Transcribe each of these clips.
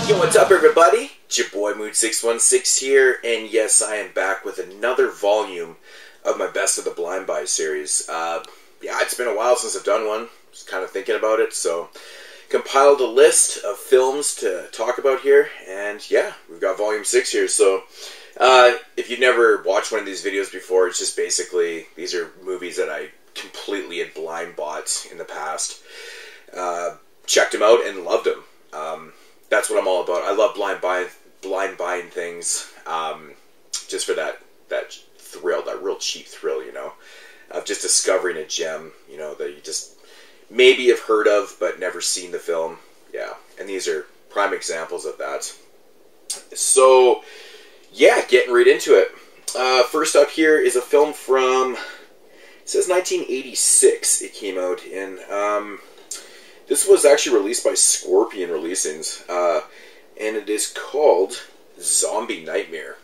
Yo, what's up everybody? It's your boy Mood616 here, and yes, I am back with another volume of my Best of the Blind Buy series. Yeah, it's been a while since I've done one. Just kind of thinking about it, so compiled a list of films to talk about here, and yeah, we've got volume 6 here. So if you've never watched one of these videos before, it's just basically, these are movies that I completely had blind bought in the past. Checked them out and loved them. That's what I'm all about. I love blind buying things, just for that thrill, that real cheap thrill, you know, of just discovering a gem, you know, that you just maybe have heard of but never seen the film. Yeah, and these are prime examples of that. So yeah, getting right into it. First up here is a film from, it says 1986 it came out in. This was actually released by Scorpion Releasings, and it is called Zombie Nightmare.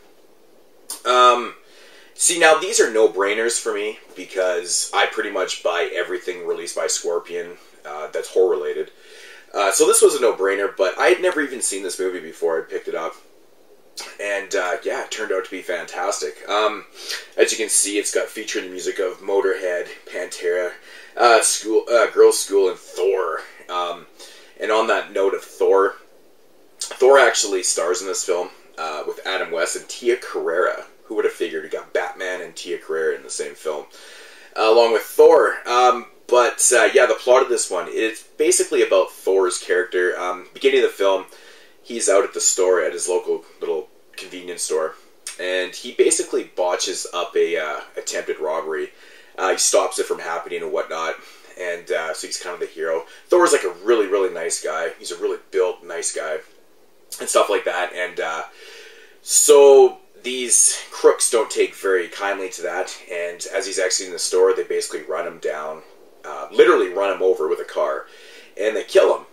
See, now these are no-brainers for me, because I pretty much buy everything released by Scorpion that's horror-related. So this was a no-brainer, but I had never even seen this movie before I picked it up. And yeah, it turned out to be fantastic. As you can see, it's got featuring the music of Motorhead, Pantera, Girls' School, and Thor. And on that note of Thor, Thor actually stars in this film with Adam West and Tia Carrere. Who would have figured you got Batman and Tia Carrere in the same film, along with Thor. But yeah, the plot of this one, it's basically about Thor's character. Beginning of the film, he's out at the store, at his local little convenience store, and he basically botches up a attempted robbery. He stops it from happening and whatnot, and so he's kind of the hero. Thor's like a really, really nice guy. He's a really built, nice guy, and stuff like that. And so these crooks don't take very kindly to that, and as he's exiting the store, they basically run him down, literally run him over with a car, and they kill him.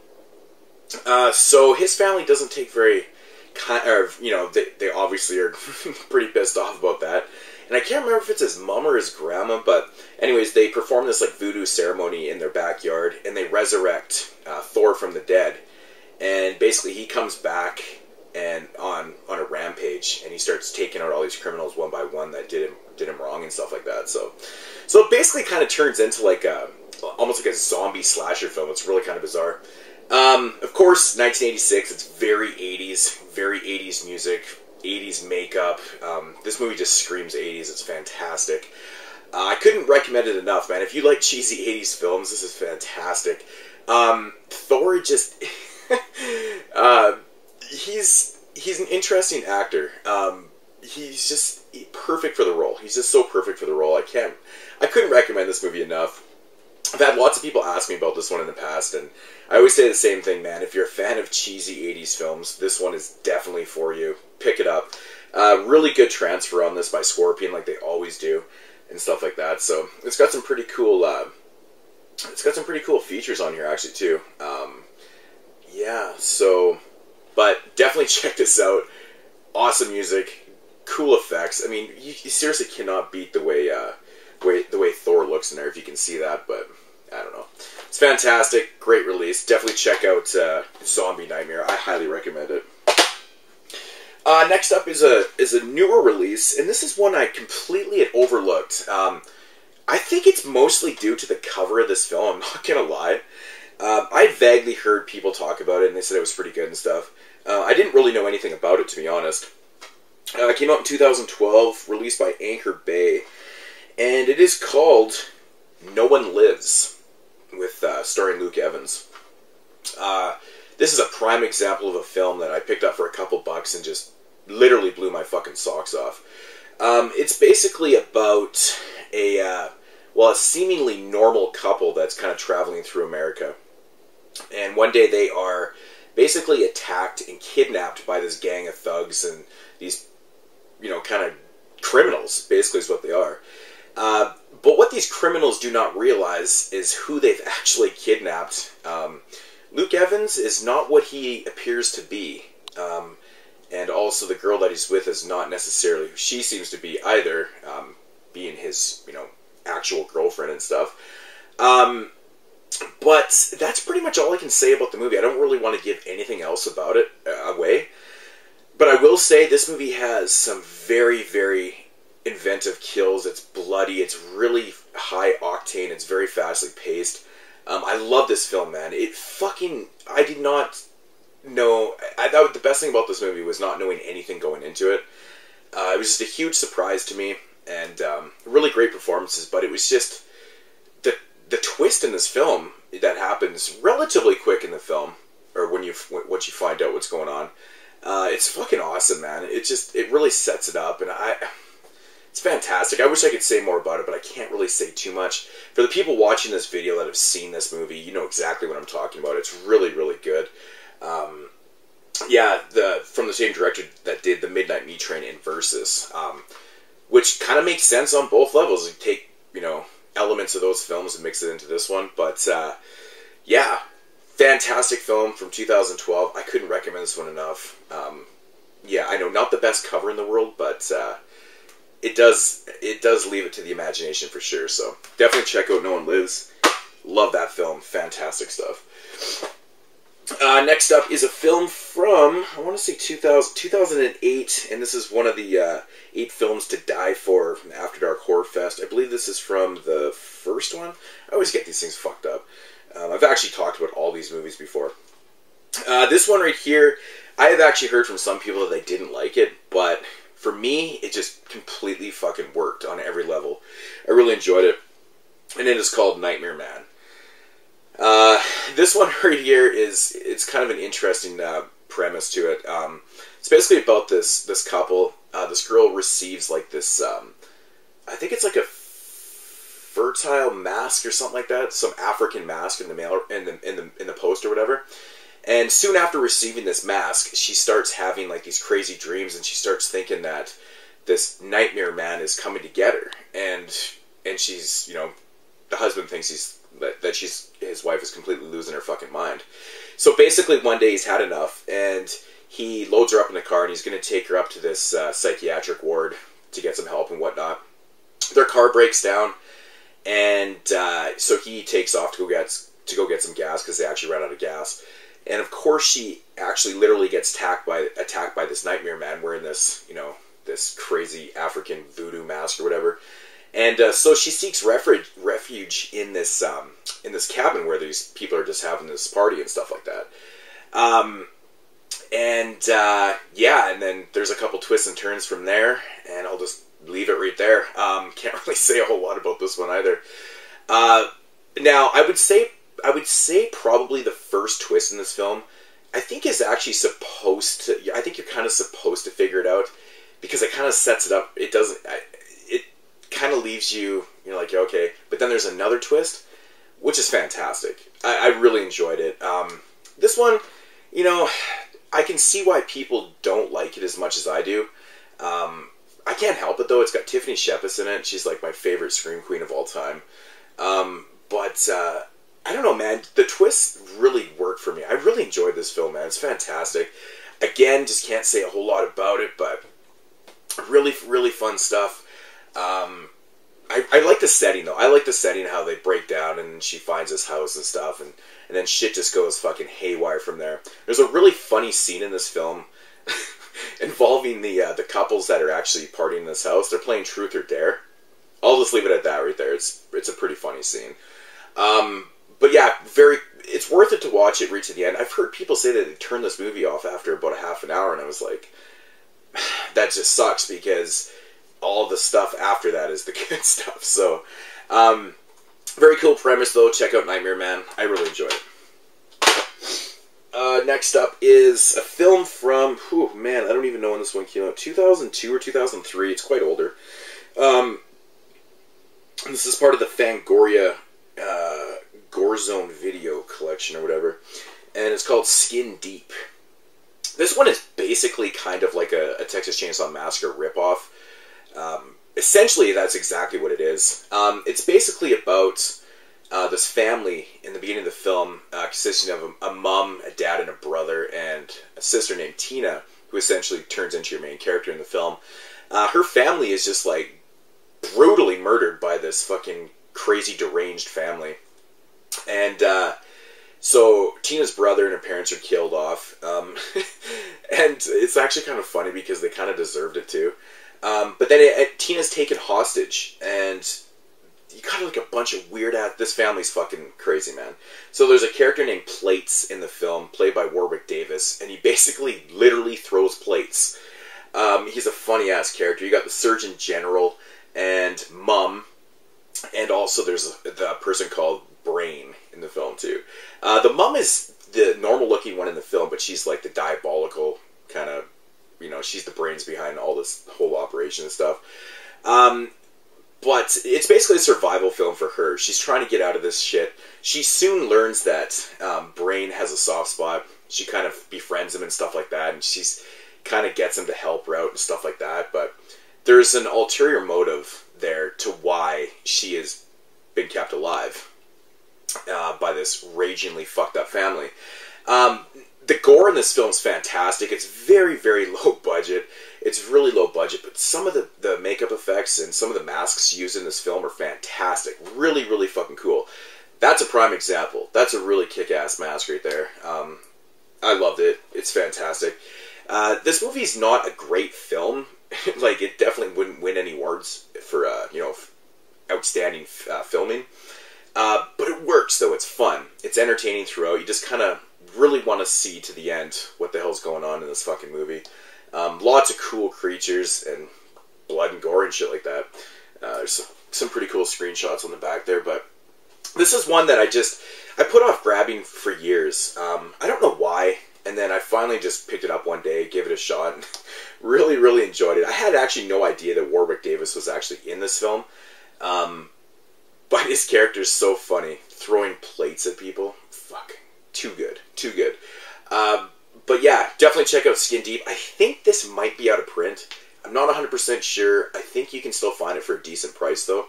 So his family doesn't take very you know, they obviously are pretty pissed off about that. And I can't remember if it's his mom or his grandma, but anyways, they perform this like voodoo ceremony in their backyard, and they resurrect Thor from the dead. And basically he comes back and on a rampage, and he starts taking out all these criminals one by one that did him wrong and stuff like that. So it basically kind of turns into like almost like a zombie slasher film. It's really kind of bizarre. Of course, 1986, it's very 80s music, 80s makeup. This movie just screams 80s. It's fantastic. I couldn't recommend it enough, man. If you like cheesy 80s films, this is fantastic. Thor just, he's an interesting actor. He's just perfect for the role. He's just so perfect for the role. I couldn't recommend this movie enough. I've had lots of people ask me about this one in the past, and I always say the same thing, man. If you're a fan of cheesy 80s films, this one is definitely for you. Pick it up. Really good transfer on this by Scorpion, like they always do, and stuff like that. So it's got some pretty cool. It's got some pretty cool features on here, actually, too. Yeah. So, but definitely check this out. Awesome music, cool effects. I mean, you seriously cannot beat the way Thor looks in there, if you can see that, but I don't know. It's fantastic, great release. Definitely check out Zombie Nightmare. I highly recommend it. Next up is a newer release, and this is one I completely had overlooked. I think it's mostly due to the cover of this film, I'm not gonna lie. I vaguely heard people talk about it, and they said it was pretty good and stuff. I didn't really know anything about it, to be honest. It came out in 2012, released by Anchor Bay. And it is called No One Lives, with starring Luke Evans. This is a prime example of a film that I picked up for a couple bucks and just literally blew my fucking socks off. It's basically about a seemingly normal couple that's kind of traveling through America. And one day they are basically attacked and kidnapped by this gang of thugs and these, you know, kind of criminals, basically is what they are. But what these criminals do not realize is who they've actually kidnapped. Luke Evans is not what he appears to be. And also the girl that he's with is not necessarily who she seems to be either, being his, you know, actual girlfriend and stuff. But that's pretty much all I can say about the movie. I don't really want to give anything else about it away. will say this movie has some very, very inventive kills. It's bloody. It's really high octane. It's very fastly paced. I love this film, man. I did not know. The best thing about this movie was not knowing anything going into it. It was just a huge surprise to me, and really great performances. But it was just the twist in this film that happens relatively quick in the film, or once you find out what's going on. It's fucking awesome, man. It really sets it up, and it's fantastic. I wish I could say more about it, but I can't really say too much. For the people watching this video that have seen this movie, you know exactly what I'm talking about. It's really, really good. Yeah, from the same director that did The Midnight Meat Train and Versus, which kind of makes sense on both levels. You take, elements of those films and mix it into this one. But, yeah, fantastic film from 2012. I couldn't recommend this one enough. Yeah, I know, not the best cover in the world, but it does leave it to the imagination for sure. So definitely check out No One Lives. Love that film. Fantastic stuff. Next up is a film from, I want to say 2008, and this is one of the 8 films to die for from After Dark Horror Fest. I believe this is from the first one. I always get these things fucked up. I've actually talked about all these movies before. This one right here, I have actually heard from some people that they didn't like it, but for me, it just completely fucking worked on every level. I really enjoyed it, and it is called Nightmare Man. This one right here it's kind of an interesting premise to it. It's basically about this couple. This girl receives like this, I think it's like a fertile mask or something like that, some African mask in the mail, in the post or whatever. And soon after receiving this mask, she starts having like these crazy dreams, and she starts thinking that this nightmare man is coming to get her, and she's, the husband thinks that his wife is completely losing her fucking mind. So basically one day he's had enough, and he loads her up in the car, and he's going to take her up to this psychiatric ward to get some help and whatnot. Their car breaks down, and so he takes off to go get some gas, because they actually ran out of gas. And of course she actually literally gets attacked by this nightmare man wearing this, this crazy African voodoo mask or whatever. And so she seeks refuge in this cabin where these people are just having this party and stuff like that. Yeah, and then there's a couple twists and turns from there, and I'll just leave it right there. Can't really say a whole lot about this one either. Now, I would say probably the first twist in this film, I think is actually supposed to, I think you're kind of supposed to figure it out, because it kind of sets it up. It doesn't, it kind of leaves you, you're like, okay, but then there's another twist, which is fantastic. I really enjoyed it. This one, I can see why people don't like it as much as I do. I can't help it, though. It's got Tiffany Shepis in it. She's like my favorite scream queen of all time. But I don't know, man. The twists really worked for me. I really enjoyed this film, man. It's fantastic. Again, just can't say a whole lot about it, but really, really fun stuff. I like the setting, though. I like the setting, how they break down, and she finds this house and stuff, and then shit just goes fucking haywire from there. There's a really funny scene in this film involving the couples that are actually partying in this house. They're playing Truth or Dare. I'll just leave it at that right there. It's a pretty funny scene. But yeah, it's worth it to watch it right to the end. I've heard people say that they turned this movie off after about a half an hour, and I was like, that just sucks, because all the stuff after that is the good stuff. So, very cool premise, though. Check out Nightmare Man. I really enjoyed it. Next up is a film from, man, I don't even know when this one came out. 2002 or 2003. It's quite older. This is part of the Fangoria Gorezone video collection or whatever. And it's called Skin Deep. This one is basically kind of like a Texas Chainsaw Massacre ripoff. Essentially, that's exactly what it is. It's basically about this family in the beginning of the film, consisting of a mom, a dad, and a brother, and a sister named Tina, who essentially turns into your main character in the film. Her family is just like brutally murdered by this fucking crazy deranged family. And so Tina's brother and her parents are killed off. And it's actually kind of funny because they kind of deserved it too. But then Tina's taken hostage, and you got like a bunch of weird ass. This family's fucking crazy, man. So there's a character named Plates in the film, played by Warwick Davis, and he basically literally throws plates. He's a funny ass character. You got the Surgeon General and Mum, and also there's the person called Brain in the film too. The Mum is the normal looking one in the film, but she's like the diabolical kind of, you know, she's the brains behind all this whole operation and stuff. But it's basically a survival film for her. She's trying to get out of this shit. She soon learns that Brain has a soft spot. She kind of befriends him and stuff like that, and she's kind of gets him to help her out and stuff like that. But there's an ulterior motive there to why she has been kept alive by this ragingly fucked up family. The gore in this film is fantastic. It's very, very low budget. It's really low budget, but some of the makeup effects and some of the masks used in this film are fantastic. Really, really fucking cool. That's a prime example. That's a really kick-ass mask right there. I loved it. It's fantastic. This movie's not a great film. Like, it definitely wouldn't win any awards for, you know, outstanding filming. But it works, though. It's fun. It's entertaining throughout. You just kind of really want to see to the end what the hell's going on in this fucking movie. Lots of cool creatures and blood and gore and shit like that. There's some pretty cool screenshots on the back there, but this is one that I put off grabbing for years. I don't know why, and then I finally just picked it up one day, gave it a shot, and really, really enjoyed it. I had actually no idea that Warwick Davis was actually in this film, but his character's so funny. Throwing plates at people. Fuck. Too good. Too good. But yeah, definitely check out Skin Deep. I think this might be out of print. I'm not 100% sure. I think you can still find it for a decent price, though.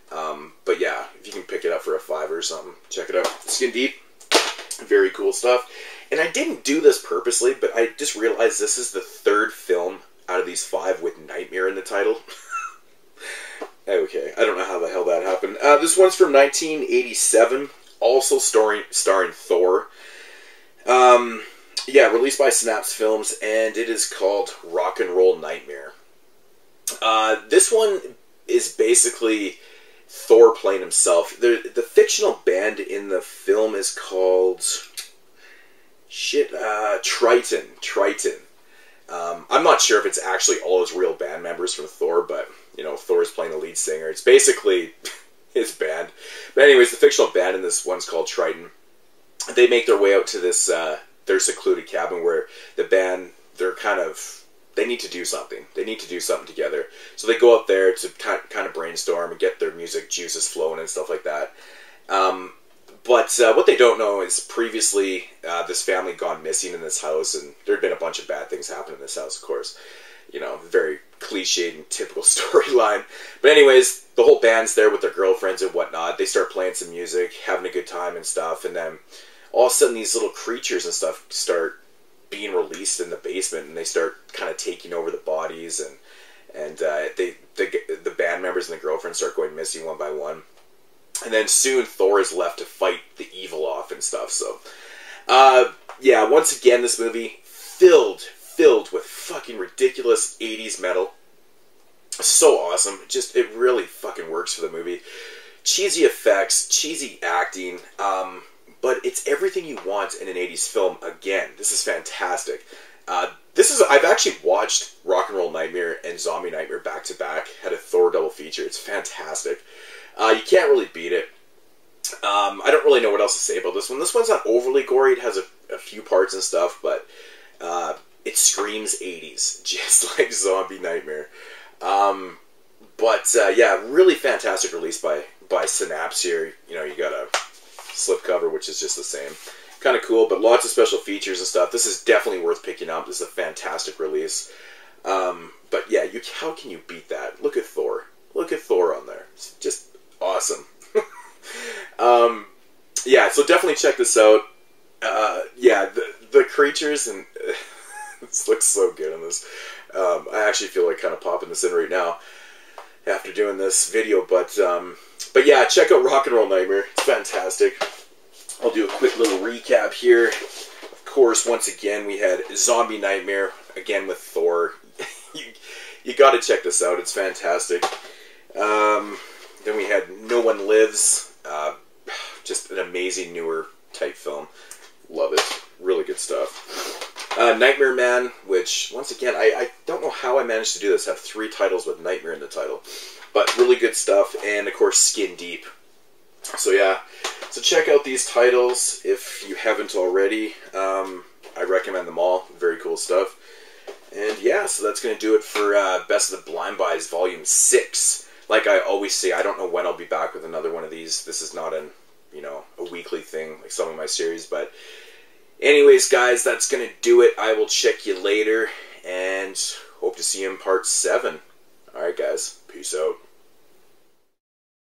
But yeah, if you can pick it up for a $5 or something, check it out. Skin Deep. Very cool stuff. And I didn't do this purposely, but I just realized this is the third film out of these 5 with Nightmare in the title. Okay, I don't know how the hell that happened. This one's from 1987, also starring Thor. Yeah, released by Synapse Films, and it is called Rock and Roll Nightmare. This one is basically Thor playing himself. The fictional band in the film is called Triton. I'm not sure if it's actually all his real band members from Thor, but you know, Thor's playing the lead singer. It's basically his band. But anyways, the fictional band in this one's called Triton. They make their way out to this their secluded cabin where the band, they need to do something. They need to do something together. So they go up there to kind of brainstorm and get their music juices flowing and stuff like that. But what they don't know is previously this family had gone missing in this house, and there had been a bunch of bad things happen in this house, of course. You know, very cliched and typical storyline. But anyways, the whole band's there with their girlfriends and whatnot. They start playing some music, having a good time and stuff, and then all of a sudden these little creatures and stuff start being released in the basement, and they start kind of taking over the bodies, and the band members and the girlfriends start going missing one by one. And then soon Thor is left to fight the evil off and stuff. So, yeah, once again, this movie filled with fucking ridiculous 80s metal. So awesome. Just, it really fucking works for the movie. Cheesy effects, cheesy acting, but it's everything you want in an 80s film. Again, this is fantastic. I've actually watched Rock and Roll Nightmare and Zombie Nightmare back to back. Had a Thor double feature. It's fantastic. You can't really beat it. I don't really know what else to say about this one. This one's not overly gory. It has a few parts and stuff, but it screams 80s, just like Zombie Nightmare. Yeah, really fantastic release by Synapse here. You know, you got a slipcover, which is just the same. Kind of cool, but lots of special features and stuff. This is definitely worth picking up. This is a fantastic release. But yeah, how can you beat that? Look at Thor. Look at Thor on there. It's just awesome. Yeah, so definitely check this out. Yeah, the creatures, and this looks so good in this. I actually feel like kind of popping this in right now after doing this video, but yeah, check out Rock and Roll Nightmare. It's fantastic. I'll do a quick little recap here. Of course, once again, we had Zombie Nightmare, again with Thor. you got to check this out. It's fantastic. Then we had No One Lives. Just an amazing newer type film. Love it. Really good stuff. Nightmare Man, which, once again, I don't know how I managed to do this. Have 3 titles with Nightmare in the title. But really good stuff. And, of course, Skin Deep. So, yeah. So check out these titles if you haven't already. I recommend them all. Very cool stuff. And, yeah, so that's going to do it for Best of the Blind Buys Volume 6. Like I always say, I don't know when I'll be back with another one of these. This is not a weekly thing like some of my series. But anyways, guys, that's going to do it. I will check you later and hope to see you in part 7. Alright, guys. Peace out.